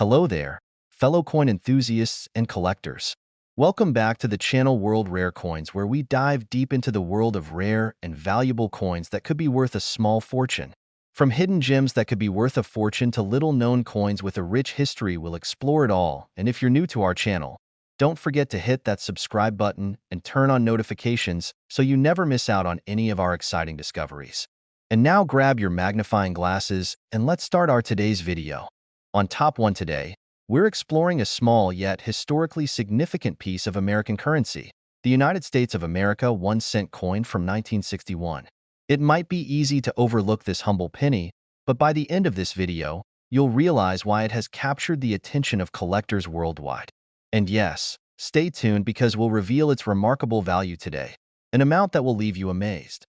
Hello there, fellow coin enthusiasts and collectors. Welcome back to the channel World Rare Coins, where we dive deep into the world of rare and valuable coins that could be worth a small fortune. From hidden gems that could be worth a fortune to little-known coins with a rich history, we'll explore it all. And if you're new to our channel, don't forget to hit that subscribe button and turn on notifications so you never miss out on any of our exciting discoveries. And now grab your magnifying glasses and let's start our today's video. On Top 1 today, we're exploring a small yet historically significant piece of American currency, the United States of America 1-cent coin from 1961. It might be easy to overlook this humble penny, but by the end of this video, you'll realize why it has captured the attention of collectors worldwide. And yes, stay tuned because we'll reveal its remarkable value today, an amount that will leave you amazed.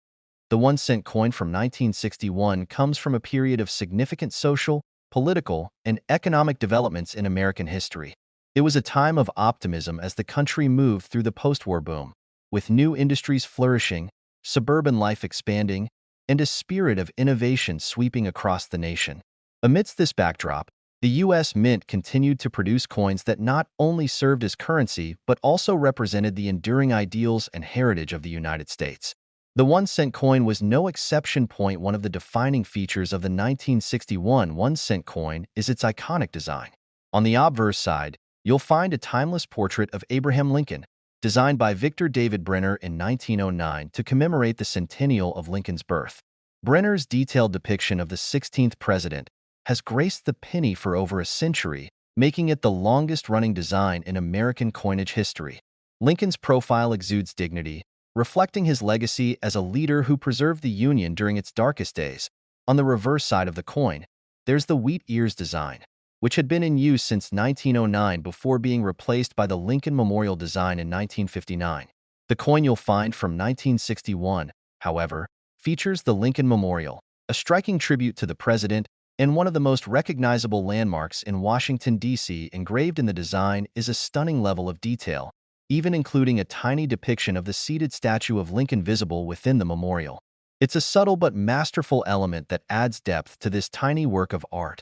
The 1-cent coin from 1961 comes from a period of significant social, political, and economic developments in American history. It was a time of optimism as the country moved through the post-war boom, with new industries flourishing, suburban life expanding, and a spirit of innovation sweeping across the nation. Amidst this backdrop, the U.S. Mint continued to produce coins that not only served as currency but also represented the enduring ideals and heritage of the United States. The 1-cent coin was no exception. One of the defining features of the 1961 1-cent coin is its iconic design. On the obverse side, you'll find a timeless portrait of Abraham Lincoln, designed by Victor David Brenner in 1909 to commemorate the centennial of Lincoln's birth. Brenner's detailed depiction of the 16th president has graced the penny for over a century, making it the longest-running design in American coinage history. Lincoln's profile exudes dignity, reflecting his legacy as a leader who preserved the Union during its darkest days. On the reverse side of the coin, there's the wheat ears design, which had been in use since 1909 before being replaced by the Lincoln Memorial design in 1959. The coin you'll find from 1961, however, features the Lincoln Memorial, a striking tribute to the president and one of the most recognizable landmarks in Washington, D.C. Engraved in the design is a stunning level of detail, even including a tiny depiction of the seated statue of Lincoln visible within the memorial. It's a subtle but masterful element that adds depth to this tiny work of art.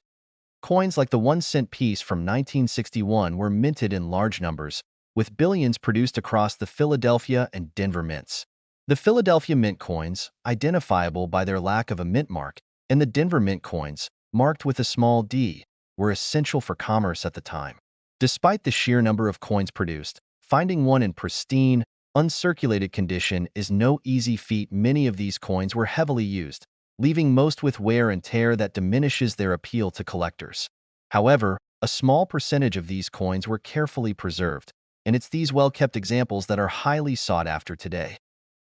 Coins like the 1-cent piece from 1961 were minted in large numbers, with billions produced across the Philadelphia and Denver mints. The Philadelphia mint coins, identifiable by their lack of a mint mark, and the Denver mint coins, marked with a small d, were essential for commerce at the time. Despite the sheer number of coins produced, finding one in pristine, uncirculated condition is no easy feat. Many of these coins were heavily used, leaving most with wear and tear that diminishes their appeal to collectors. However, a small percentage of these coins were carefully preserved, and it's these well-kept examples that are highly sought after today.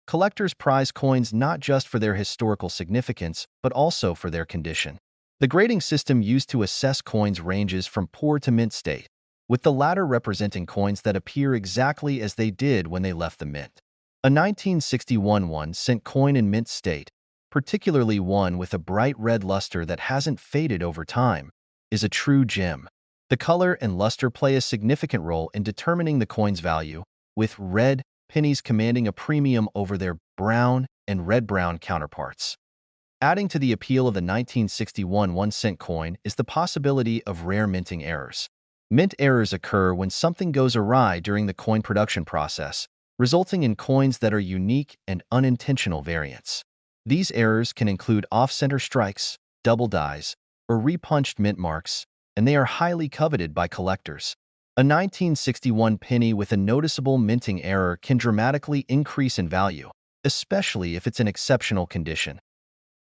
Collectors prize coins not just for their historical significance, but also for their condition. The grading system used to assess coins ranges from poor to mint state, with the latter representing coins that appear exactly as they did when they left the mint. A 1961 1-cent coin in mint state, particularly one with a bright red luster that hasn't faded over time, is a true gem. The color and luster play a significant role in determining the coin's value, with red pennies commanding a premium over their brown and red-brown counterparts. Adding to the appeal of the 1961 1-cent coin is the possibility of rare minting errors. Mint errors occur when something goes awry during the coin production process, resulting in coins that are unique and unintentional variants. These errors can include off-center strikes, double dies, or repunched mint marks, and they are highly coveted by collectors. A 1961 penny with a noticeable minting error can dramatically increase in value, especially if it's in exceptional condition.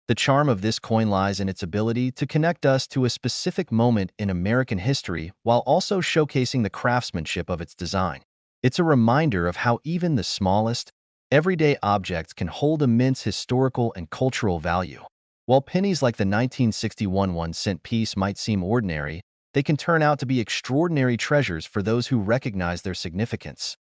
The charm of this coin lies in its ability to connect us to a specific moment in American history while also showcasing the craftsmanship of its design. It's a reminder of how even the smallest, everyday objects can hold immense historical and cultural value. While pennies like the 1961 1-cent piece might seem ordinary, they can turn out to be extraordinary treasures for those who recognize their significance.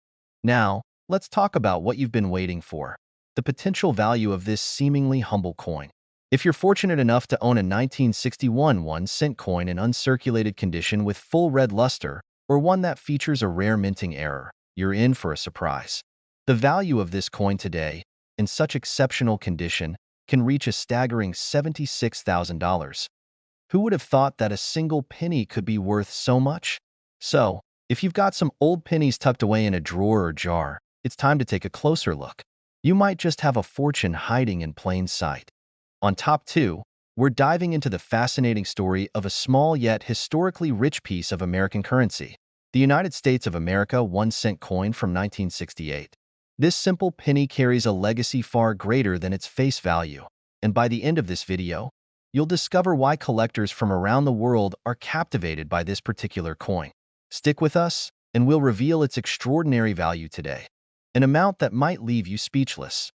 Now, let's talk about what you've been waiting for: the potential value of this seemingly humble coin. If you're fortunate enough to own a 1961 1-cent coin in uncirculated condition with full red luster, or one that features a rare minting error, you're in for a surprise. The value of this coin today, in such exceptional condition, can reach a staggering $76,000. Who would have thought that a single penny could be worth so much? So, if you've got some old pennies tucked away in a drawer or jar, it's time to take a closer look. You might just have a fortune hiding in plain sight. On top 2, we're diving into the fascinating story of a small yet historically rich piece of American currency, the United States of America 1-cent coin from 1968. This simple penny carries a legacy far greater than its face value, and by the end of this video, you'll discover why collectors from around the world are captivated by this particular coin. Stick with us, and we'll reveal its extraordinary value today, an amount that might leave you speechless.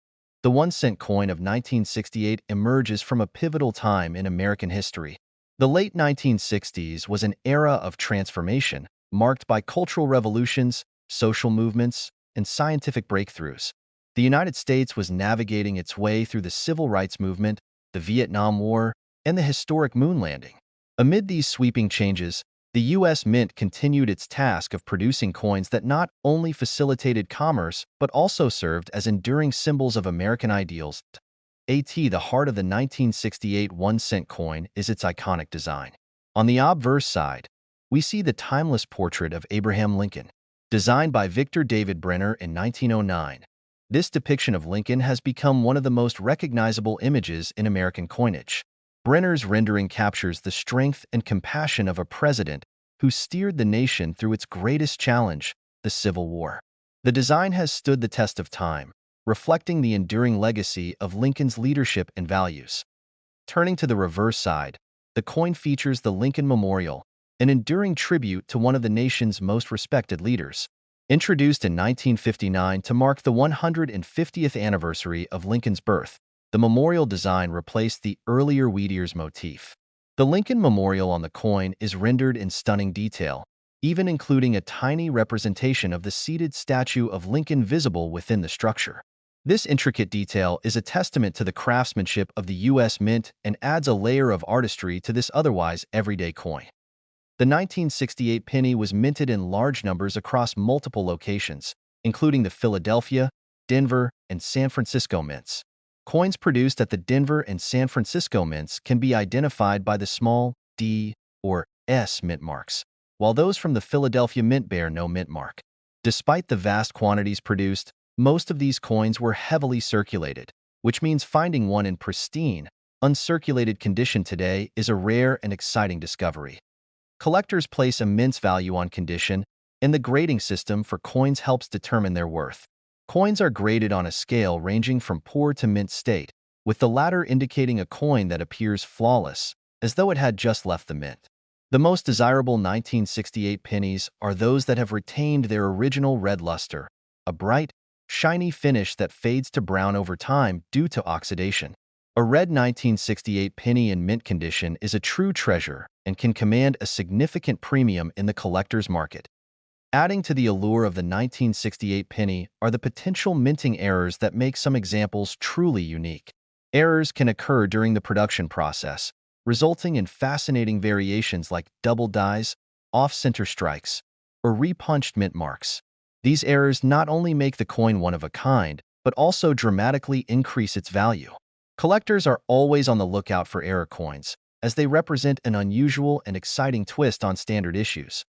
The 1-cent coin of 1968 emerges from a pivotal time in American history. The late 1960s was an era of transformation, marked by cultural revolutions, social movements, and scientific breakthroughs. The United States was navigating its way through the Civil Rights Movement, the Vietnam War, and the historic moon landing. Amid these sweeping changes, the U.S. Mint continued its task of producing coins that not only facilitated commerce but also served as enduring symbols of American ideals. The heart of the 1968 1-cent coin is its iconic design. On the obverse side, we see the timeless portrait of Abraham Lincoln, designed by Victor David Brenner in 1909. This depiction of Lincoln has become one of the most recognizable images in American coinage. Brenner's rendering captures the strength and compassion of a president who steered the nation through its greatest challenge, the Civil War. The design has stood the test of time, reflecting the enduring legacy of Lincoln's leadership and values. Turning to the reverse side, the coin features the Lincoln Memorial, an enduring tribute to one of the nation's most respected leaders. Introduced in 1959 to mark the 150th anniversary of Lincoln's birth, the memorial design replaced the earlier wheat ears motif. The Lincoln Memorial on the coin is rendered in stunning detail, even including a tiny representation of the seated statue of Lincoln visible within the structure. This intricate detail is a testament to the craftsmanship of the U.S. Mint and adds a layer of artistry to this otherwise everyday coin. The 1968 penny was minted in large numbers across multiple locations, including the Philadelphia, Denver, and San Francisco mints. Coins produced at the Denver and San Francisco mints can be identified by the small D or S mint marks, while those from the Philadelphia mint bear no mint mark. Despite the vast quantities produced, most of these coins were heavily circulated, which means finding one in pristine, uncirculated condition today is a rare and exciting discovery. Collectors place immense value on condition, and the grading system for coins helps determine their worth. Coins are graded on a scale ranging from poor to mint state, with the latter indicating a coin that appears flawless, as though it had just left the mint. The most desirable 1968 pennies are those that have retained their original red luster, a bright, shiny finish that fades to brown over time due to oxidation. A red 1968 penny in mint condition is a true treasure and can command a significant premium in the collector's market. Adding to the allure of the 1968 penny are the potential minting errors that make some examples truly unique. Errors can occur during the production process, resulting in fascinating variations like double dies, off-center strikes, or repunched mint marks. These errors not only make the coin one of a kind, but also dramatically increase its value. Collectors are always on the lookout for error coins, as they represent an unusual and exciting twist on standard issues.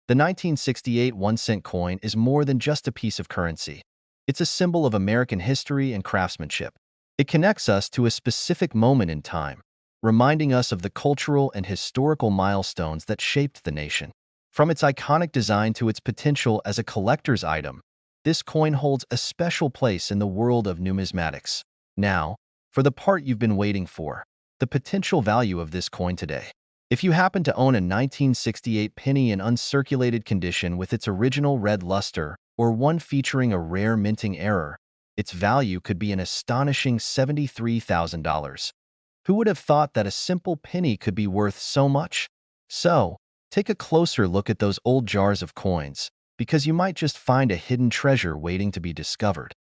The 1968 1-cent coin is more than just a piece of currency. It's a symbol of American history and craftsmanship. It connects us to a specific moment in time, reminding us of the cultural and historical milestones that shaped the nation. From its iconic design to its potential as a collector's item, this coin holds a special place in the world of numismatics. Now, for the part you've been waiting for, the potential value of this coin today. If you happen to own a 1968 penny in uncirculated condition with its original red luster, or one featuring a rare minting error, its value could be an astonishing $73,000. Who would have thought that a simple penny could be worth so much? So, take a closer look at those old jars of coins, because you might just find a hidden treasure waiting to be discovered.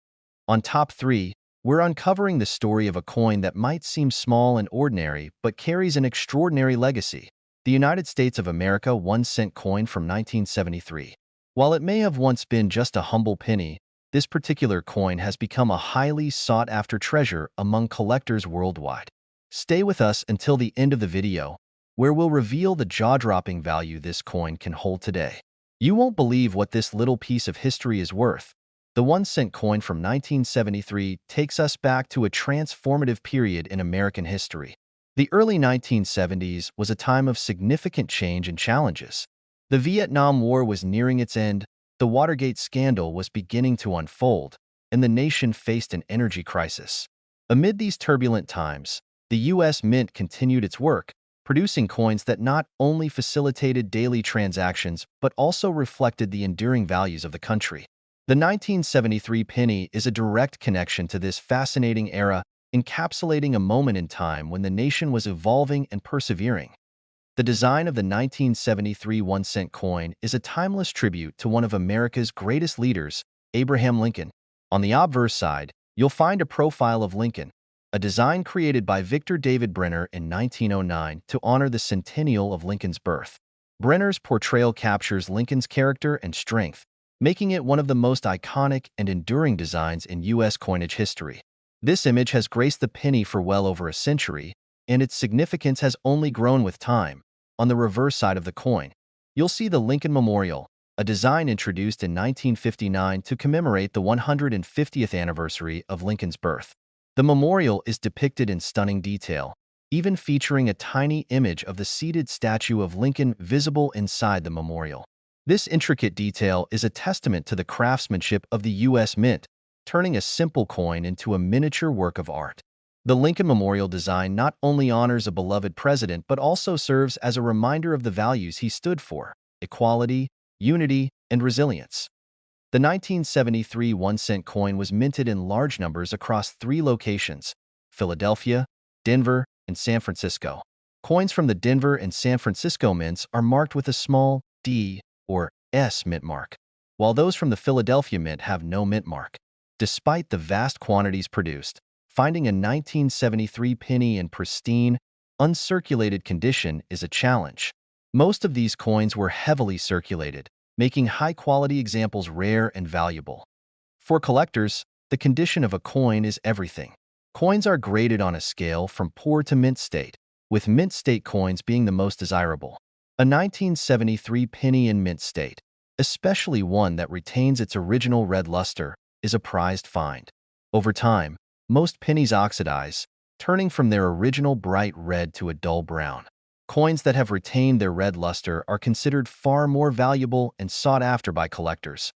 On top 3, we're uncovering the story of a coin that might seem small and ordinary but carries an extraordinary legacy, the United States of America 1-cent coin from 1973. While it may have once been just a humble penny, this particular coin has become a highly sought-after treasure among collectors worldwide. Stay with us until the end of the video, where we'll reveal the jaw-dropping value this coin can hold today. You won't believe what this little piece of history is worth. The 1-cent coin from 1973 takes us back to a transformative period in American history. The early 1970s was a time of significant change and challenges. The Vietnam War was nearing its end, the Watergate scandal was beginning to unfold, and the nation faced an energy crisis. Amid these turbulent times, the U.S. Mint continued its work, producing coins that not only facilitated daily transactions but also reflected the enduring values of the country. The 1973 penny is a direct connection to this fascinating era, encapsulating a moment in time when the nation was evolving and persevering. The design of the 1973 1-cent coin is a timeless tribute to one of America's greatest leaders, Abraham Lincoln. On the obverse side, you'll find a profile of Lincoln, a design created by Victor David Brenner in 1909 to honor the centennial of Lincoln's birth. Brenner's portrayal captures Lincoln's character and strength, making it one of the most iconic and enduring designs in U.S. coinage history. This image has graced the penny for well over a century, and its significance has only grown with time. On the reverse side of the coin, you'll see the Lincoln Memorial, a design introduced in 1959 to commemorate the 150th anniversary of Lincoln's birth. The memorial is depicted in stunning detail, even featuring a tiny image of the seated statue of Lincoln visible inside the memorial. This intricate detail is a testament to the craftsmanship of the U.S. Mint, turning a simple coin into a miniature work of art. The Lincoln Memorial design not only honors a beloved president but also serves as a reminder of the values he stood for: equality, unity, and resilience. The 1973 1-cent coin was minted in large numbers across 3 locations: Philadelphia, Denver, and San Francisco. Coins from the Denver and San Francisco mints are marked with a small D or S mint mark, while those from the Philadelphia mint have no mint mark. Despite the vast quantities produced, finding a 1973 penny in pristine, uncirculated condition is a challenge. Most of these coins were heavily circulated, making high-quality examples rare and valuable. For collectors, the condition of a coin is everything. Coins are graded on a scale from poor to mint state, with mint state coins being the most desirable. A 1973 penny in mint state, especially one that retains its original red luster, is a prized find. Over time, most pennies oxidize, turning from their original bright red to a dull brown. Coins that have retained their red luster are considered far more valuable and sought after by collectors.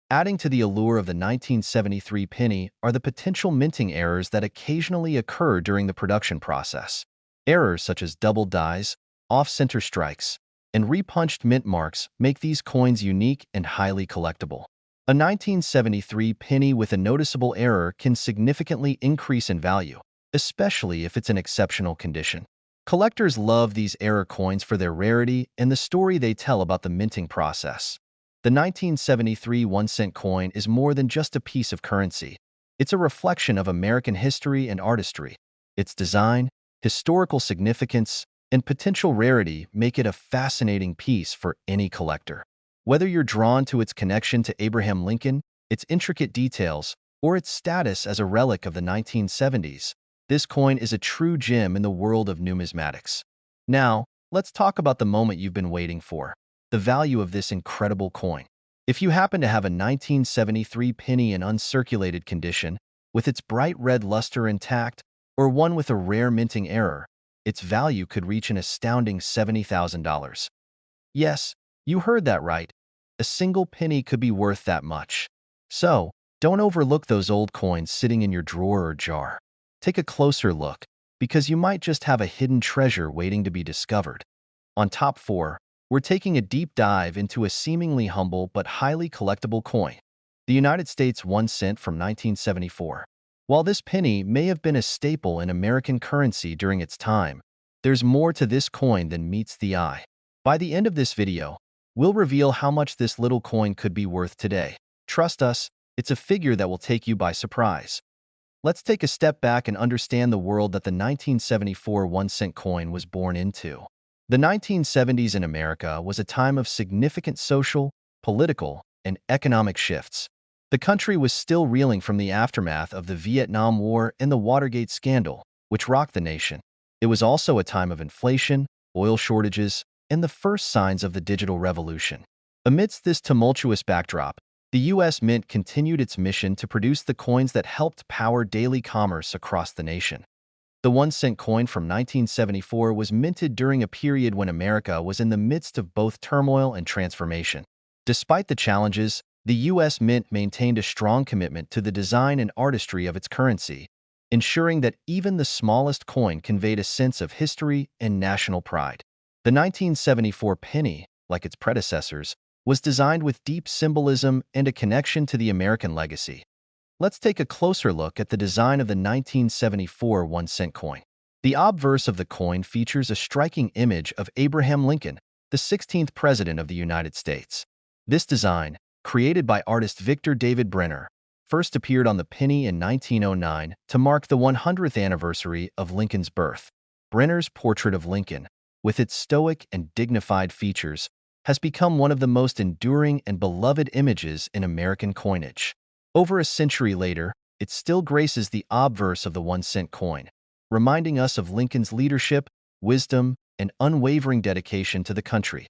Adding to the allure of the 1973 penny are the potential minting errors that occasionally occur during the production process. Errors such as double dies, off-center strikes, and repunched mint marks make these coins unique and highly collectible. A 1973 penny with a noticeable error can significantly increase in value, especially if it's in exceptional condition. Collectors love these error coins for their rarity and the story they tell about the minting process. The 1973 1-cent coin is more than just a piece of currency. It's a reflection of American history and artistry. Its design, historical significance, and potential rarity make it a fascinating piece for any collector. Whether you're drawn to its connection to Abraham Lincoln, its intricate details, or its status as a relic of the 1970s, this coin is a true gem in the world of numismatics. Now, let's talk about the moment you've been waiting for: the value of this incredible coin. If you happen to have a 1973 penny in uncirculated condition, with its bright red luster intact, or one with a rare minting error, its value could reach an astounding $70,000. Yes, you heard that right. A single penny could be worth that much. So, don't overlook those old coins sitting in your drawer or jar. Take a closer look, because you might just have a hidden treasure waiting to be discovered. On Top 4, we're taking a deep dive into a seemingly humble but highly collectible coin: the United States 1 cent from 1974. While this penny may have been a staple in American currency during its time, there's more to this coin than meets the eye. By the end of this video, we'll reveal how much this little coin could be worth today. Trust us, it's a figure that will take you by surprise. Let's take a step back and understand the world that the 1974 1-cent coin was born into. The 1970s in America was a time of significant social, political, and economic shifts. The country was still reeling from the aftermath of the Vietnam War and the Watergate scandal, which rocked the nation. It was also a time of inflation, oil shortages, and the first signs of the digital revolution. Amidst this tumultuous backdrop, the U.S. Mint continued its mission to produce the coins that helped power daily commerce across the nation. The 1-cent coin from 1974 was minted during a period when America was in the midst of both turmoil and transformation. Despite the challenges, the U.S. Mint maintained a strong commitment to the design and artistry of its currency, ensuring that even the smallest coin conveyed a sense of history and national pride. The 1974 penny, like its predecessors, was designed with deep symbolism and a connection to the American legacy. Let's take a closer look at the design of the 1974 1-cent coin. The obverse of the coin features a striking image of Abraham Lincoln, the 16th President of the United States. This design, created by artist Victor David Brenner, first appeared on the penny in 1909 to mark the 100th anniversary of Lincoln's birth. Brenner's portrait of Lincoln, with its stoic and dignified features, has become one of the most enduring and beloved images in American coinage. Over a century later, it still graces the obverse of the 1-cent coin, reminding us of Lincoln's leadership, wisdom, and unwavering dedication to the country.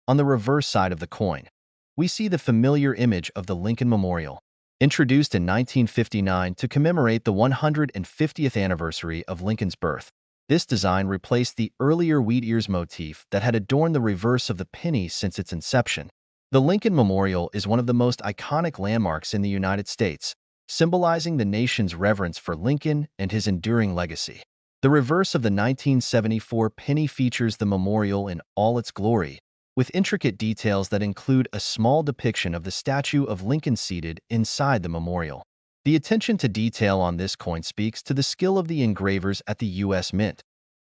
On the reverse side of the coin, we see the familiar image of the Lincoln Memorial, introduced in 1959 to commemorate the 150th anniversary of Lincoln's birth. This design replaced the earlier wheat ears motif that had adorned the reverse of the penny since its inception. The Lincoln Memorial is one of the most iconic landmarks in the United States, symbolizing the nation's reverence for Lincoln and his enduring legacy. The reverse of the 1974 penny features the memorial in all its glory, with intricate details that include a small depiction of the statue of Lincoln seated inside the memorial. The attention to detail on this coin speaks to the skill of the engravers at the U.S. Mint.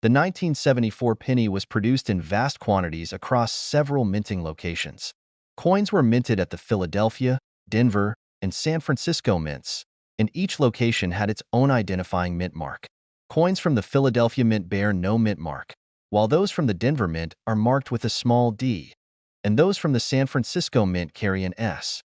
The 1974 penny was produced in vast quantities across several minting locations. Coins were minted at the Philadelphia, Denver, and San Francisco mints, and each location had its own identifying mint mark. Coins from the Philadelphia Mint bear no mint mark, while those from the Denver Mint are marked with a small d, and those from the San Francisco Mint carry an S.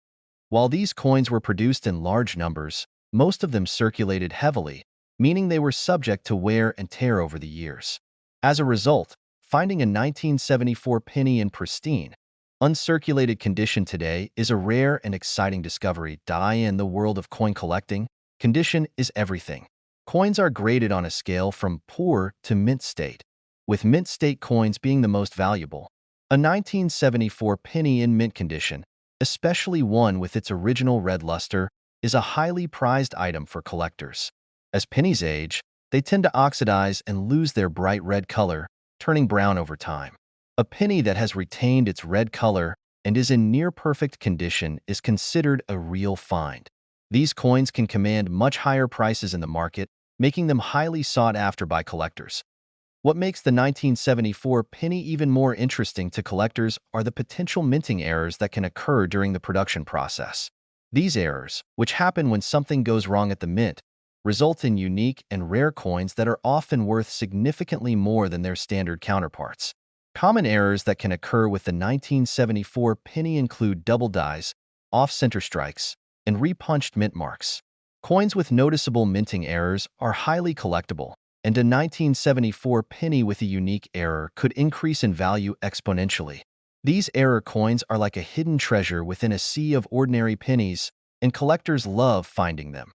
While these coins were produced in large numbers, most of them circulated heavily, meaning they were subject to wear and tear over the years. As a result, finding a 1974 penny in pristine, uncirculated condition today is a rare and exciting discovery. In the world of coin collecting, condition is everything. Coins are graded on a scale from poor to mint state, with mint state coins being the most valuable. A 1974 penny in mint condition, especially one with its original red luster, is a highly prized item for collectors. As pennies age, they tend to oxidize and lose their bright red color, turning brown over time. A penny that has retained its red color and is in near-perfect condition is considered a real find. These coins can command much higher prices in the market, making them highly sought after by collectors. What makes the 1974 penny even more interesting to collectors are the potential minting errors that can occur during the production process. These errors, which happen when something goes wrong at the mint, result in unique and rare coins that are often worth significantly more than their standard counterparts. Common errors that can occur with the 1974 penny include double dies, off-center strikes, and repunched mint marks. Coins with noticeable minting errors are highly collectible, and a 1974 penny with a unique error could increase in value exponentially. These error coins are like a hidden treasure within a sea of ordinary pennies, and collectors love finding them.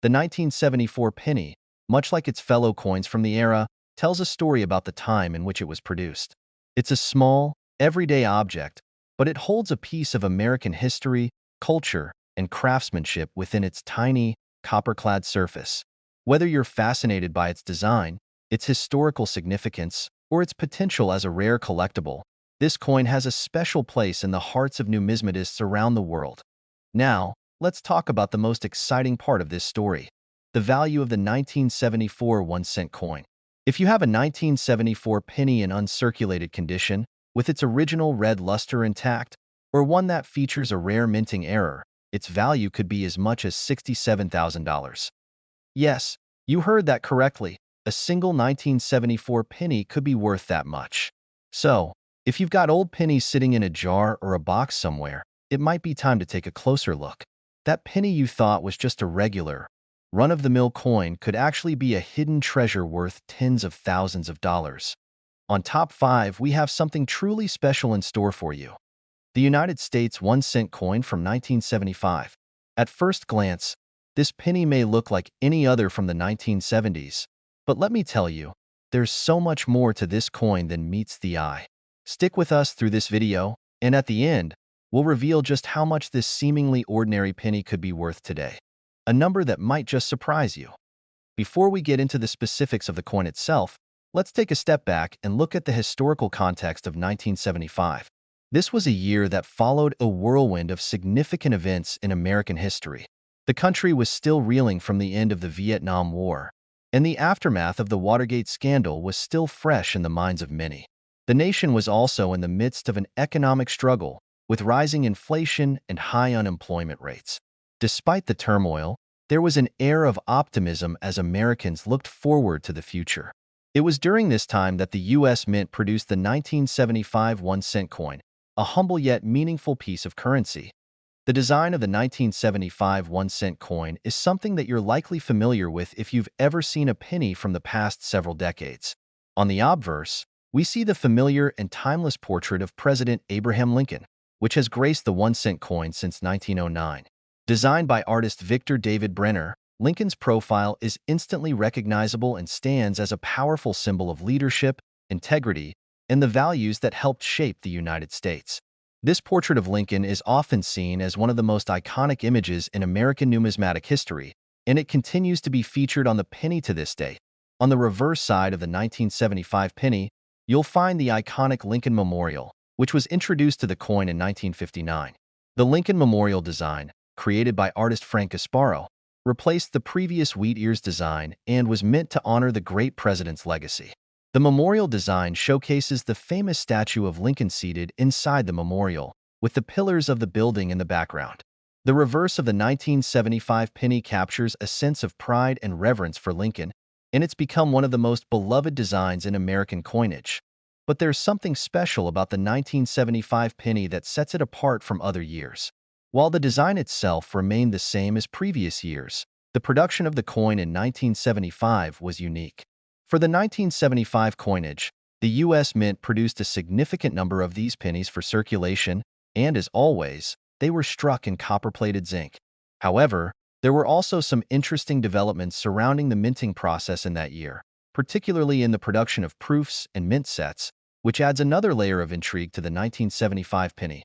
The 1974 penny, much like its fellow coins from the era, tells a story about the time in which it was produced. It's a small, everyday object, but it holds a piece of American history, culture, and craftsmanship within its tiny, copper-clad surface. Whether you're fascinated by its design, its historical significance, or its potential as a rare collectible, this coin has a special place in the hearts of numismatists around the world. Now, let's talk about the most exciting part of this story: the value of the 1974 1-cent coin. If you have a 1974 penny in uncirculated condition, with its original red luster intact, or one that features a rare minting error, its value could be as much as $67,000. Yes, you heard that correctly. A single 1974 penny could be worth that much. So, if you've got old pennies sitting in a jar or a box somewhere, it might be time to take a closer look. That penny you thought was just a regular, run-of-the-mill coin could actually be a hidden treasure worth tens of thousands of dollars. On top 5, we have something truly special in store for you. The United States 1-cent coin from 1975. At first glance, this penny may look like any other from the 1970s, but let me tell you, there's so much more to this coin than meets the eye. Stick with us through this video, and at the end, we'll reveal just how much this seemingly ordinary penny could be worth today. A number that might just surprise you. Before we get into the specifics of the coin itself, let's take a step back and look at the historical context of 1975. This was a year that followed a whirlwind of significant events in American history. The country was still reeling from the end of the Vietnam War, and the aftermath of the Watergate scandal was still fresh in the minds of many. The nation was also in the midst of an economic struggle, with rising inflation and high unemployment rates. Despite the turmoil, there was an air of optimism as Americans looked forward to the future. It was during this time that the U.S. Mint produced the 1975 1-cent coin, a humble yet meaningful piece of currency. The design of the 1975 1-cent coin is something that you're likely familiar with if you've ever seen a penny from the past several decades. On the obverse, we see the familiar and timeless portrait of President Abraham Lincoln, which has graced the 1-cent coin since 1909. Designed by artist Victor David Brenner, Lincoln's profile is instantly recognizable and stands as a powerful symbol of leadership, integrity, and the values that helped shape the United States. This portrait of Lincoln is often seen as one of the most iconic images in American numismatic history, and it continues to be featured on the penny to this day. On the reverse side of the 1975 penny, you'll find the iconic Lincoln Memorial, which was introduced to the coin in 1959. The Lincoln Memorial design, created by artist Frank Gasparo, replaced the previous wheat ears design and was meant to honor the great president's legacy. The memorial design showcases the famous statue of Lincoln seated inside the memorial, with the pillars of the building in the background. The reverse of the 1975 penny captures a sense of pride and reverence for Lincoln, and it's become one of the most beloved designs in American coinage. But there's something special about the 1975 penny that sets it apart from other years. While the design itself remained the same as previous years, the production of the coin in 1975 was unique. For the 1975 coinage, the U.S. Mint produced a significant number of these pennies for circulation, and as always, they were struck in copper-plated zinc. However, there were also some interesting developments surrounding the minting process in that year, particularly in the production of proofs and mint sets, which adds another layer of intrigue to the 1975 penny.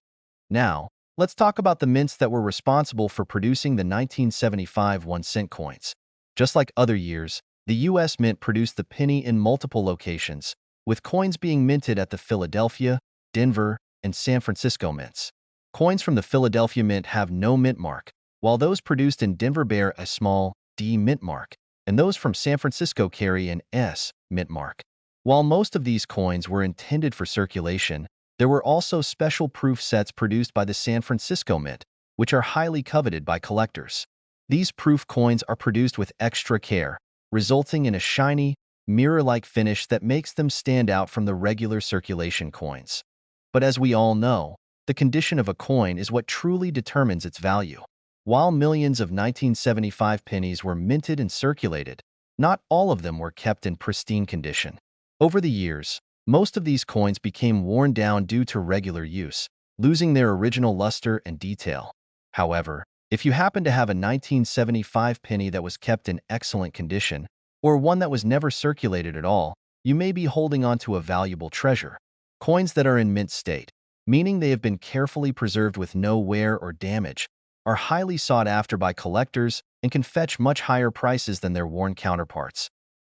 Now, let's talk about the mints that were responsible for producing the 1975 1-cent coins. Just like other years, the U.S. Mint produced the penny in multiple locations, with coins being minted at the Philadelphia, Denver, and San Francisco mints. Coins from the Philadelphia Mint have no mint mark, while those produced in Denver bear a small D mint mark, and those from San Francisco carry an S mint mark. While most of these coins were intended for circulation, there were also special proof sets produced by the San Francisco Mint, which are highly coveted by collectors. These proof coins are produced with extra care, resulting in a shiny, mirror-like finish that makes them stand out from the regular circulation coins. But as we all know, the condition of a coin is what truly determines its value. While millions of 1975 pennies were minted and circulated, not all of them were kept in pristine condition. Over the years, most of these coins became worn down due to regular use, losing their original luster and detail. However, if you happen to have a 1975 penny that was kept in excellent condition, or one that was never circulated at all, you may be holding on to a valuable treasure. Coins that are in mint state, meaning they have been carefully preserved with no wear or damage, are highly sought after by collectors and can fetch much higher prices than their worn counterparts.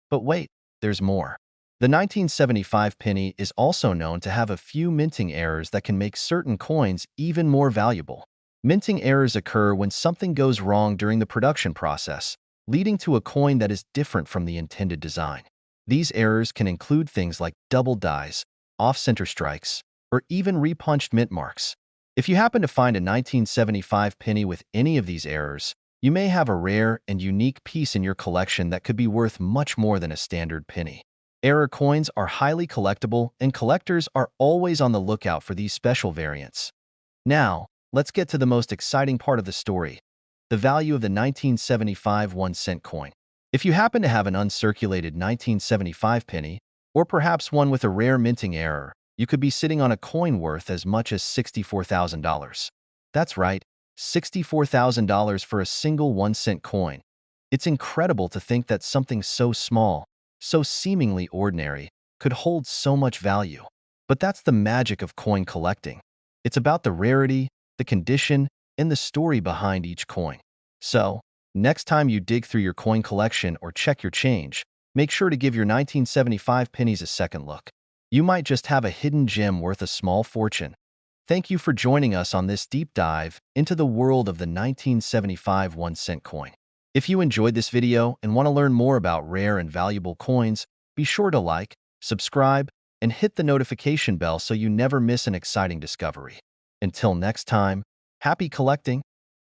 But wait, there's more. The 1975 penny is also known to have a few minting errors that can make certain coins even more valuable. Minting errors occur when something goes wrong during the production process, leading to a coin that is different from the intended design. These errors can include things like double dies, off-center strikes, or even repunched mint marks. If you happen to find a 1975 penny with any of these errors, you may have a rare and unique piece in your collection that could be worth much more than a standard penny. Error coins are highly collectible, and collectors are always on the lookout for these special variants. Now, let's get to the most exciting part of the story, the value of the 1975 1-cent coin. If you happen to have an uncirculated 1975 penny, Or perhaps one with a rare minting error. You could be sitting on a coin worth as much as $64,000. That's right, $64,000 for a single 1-cent coin. It's incredible to think that something so small, so seemingly ordinary, could hold so much value. But that's the magic of coin collecting. It's about the rarity, the condition, and the story behind each coin. So, next time you dig through your coin collection or check your change, make sure to give your 1975 pennies a second look. You might just have a hidden gem worth a small fortune. Thank you for joining us on this deep dive into the world of the 1975 1-cent coin. If you enjoyed this video and want to learn more about rare and valuable coins, be sure to like, subscribe, and hit the notification bell so you never miss an exciting discovery. Until next time, happy collecting!